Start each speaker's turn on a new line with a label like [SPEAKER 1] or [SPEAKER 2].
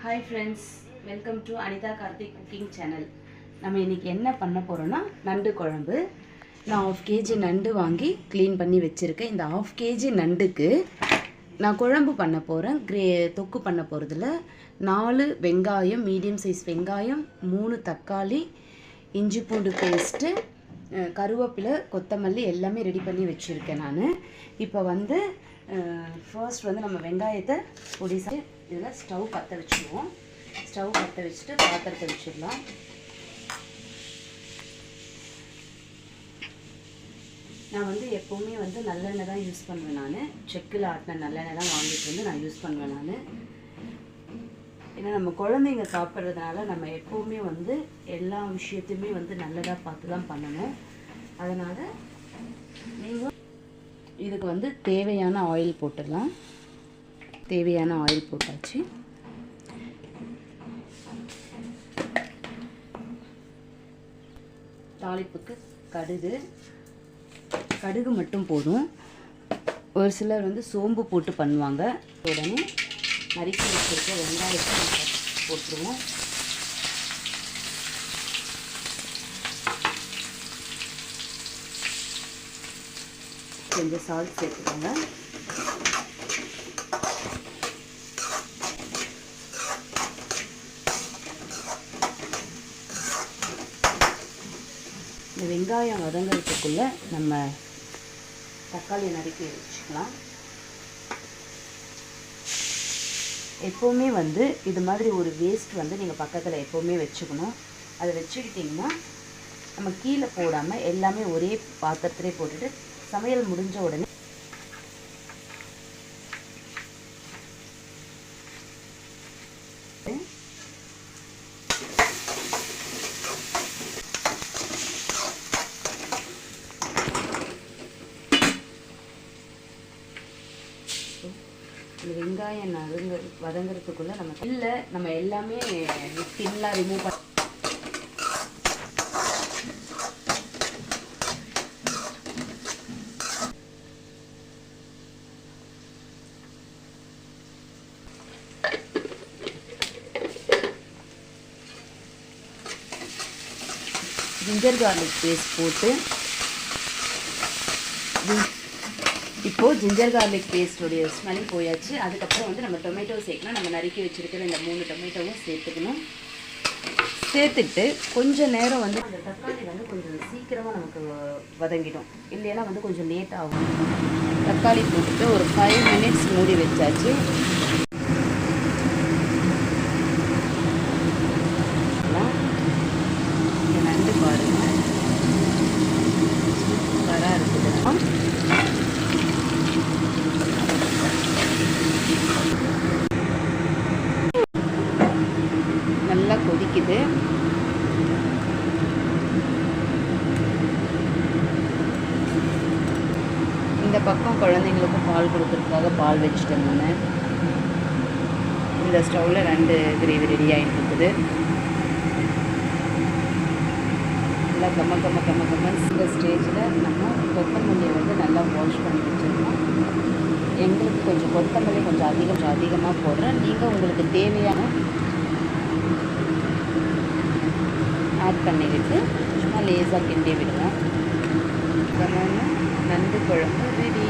[SPEAKER 1] Hi friends, welcome to Anita Karthik cooking channel. நம்ம இன்னைக்கு என்ன பண்ண போறோம்னா நண்டு குழம்பு. நான் 1/2 kg நண்டு வாங்கி க்ளீன் பண்ணி வச்சிருக்கேன். இந்த 1/2 kg நண்டுக்கு நான் குழம்பு பண்ண போறேன். தொக்கு பண்ண போறதுல 4 வெங்காயம், மீடியம் சைஸ் வெங்காயம், 3 தக்காளி, இஞ்சி பூண்டு பேஸ்ட், கருவேப்பிலை, கொத்தமல்லி எல்லாமே ரெடி பண்ணி வச்சிருக்கேன் நான். இப்போ வந்து ஃபர்ஸ்ட் வந்து நம்ம வெங்காயத்தை பொடிசா இதில் ஸ்டவ் பற்ற வச்சுருவோம். ஸ்டவ் பற்ற வச்சுட்டு பாத்திரத்தை வச்சிடலாம். நான் வந்து எப்போவுமே வந்து நல்லெண்ணெய் தான் யூஸ் பண்ணுவேன். நான் செக்கில் ஆட்டின நல்லெண்ணெய் தான் வாங்கிட்டு வந்து நான் யூஸ் பண்ணுவேன். நான் ஏன்னா நம்ம குழந்தைங்க சாப்பிட்றதுனால நம்ம எப்போவுமே வந்து எல்லா விஷயத்தையுமே வந்து நல்லதாக பார்த்து தான் பண்ணணும். அதனால் நீங்கள் இதுக்கு வந்து தேவையான ஆயில் போட்டுடலாம். தேவையான ஆயில் போட்டாச்சு. தாளிப்புக்கு கடுகு மட்டும் போதும். ஒரு சிலர் வந்து சோம்பு போட்டு பண்ணுவாங்க. உடனே நறுக்கி வச்சிருக்க வெங்காயத்தை போட்டுருவோம். கொஞ்சம் சால்ட் சேர்த்துக்கோங்க. இந்த வெங்காயம் வதங்கிறதுக்குள்ள நம்ம தக்காளி நறுக்கி வச்சுக்கலாம். எப்போவுமே வந்து இது மாதிரி ஒரு வேஸ்ட் வந்து நீங்கள் பக்கத்தில் எப்போவுமே வச்சுக்கணும். அதை வச்சுக்கிட்டிங்கன்னா நம்ம கீழே போடாமல் எல்லாமே ஒரே பாத்திரத்திலே போட்டுட்டு சமையல் முடிஞ்ச உடனே இந்த வெங்காயம் வதங்கிறதுக்குள்ள நம்ம எல்லாமே ஸ்கின்லாம் ரிமூவ் பண்ண ஜிஞ்சர் கார்லிக் பேஸ்ட் போட்டு இப்போது ஜிஞ்சர் கார்லிக் பேஸ்டோடைய ஸ்மெல் போயாச்சு. அதுக்கப்புறம் வந்து நம்ம டொமேட்டோ சேர்க்கலாம். நம்ம நறுக்கி வச்சுருக்கிற இந்த 3 டொமேட்டோவும் சேர்த்துக்கணும். சேர்த்துட்டு கொஞ்சம் நேரம் வந்து அந்த தக்காளி வந்து கொஞ்சம் சீக்கிரமாக நமக்கு வதங்கிடும். இல்லைன்னா வந்து கொஞ்சம் லேட் ஆகும். தக்காளி போட்டுட்டு ஒரு 5 minutes மூடி வச்சாச்சு. நண்டு பாருங்கள் சூப்பராக இருக்குது. நல்லா கொதிக்குது. இந்த பக்கம் குழந்தைங்களுக்கும் பால் கொடுக்கறதுக்காக பால் வச்சுட்டேன் நான். இந்த ஸ்டவ்வில் 2 கிரேவி ரெடி ஆகிட்டு இருக்குது. நல்லா கம்ம இந்த ஸ்டேஜில் நம்ம கொத்தமல்லியை வந்து நல்லா வாஷ் பண்ணி வச்சுருக்கோம். எங்களுக்கு கொஞ்சம் கொத்தமல்லி கொஞ்சம் அதிகமாக போடுறேன். நீங்கள் உங்களுக்கு தேவையான ஆட் பண்ணிக்கிட்டு சும்மா லேசாக கிண்டி விடுவோம். நண்டு குழம்பு ரெடி.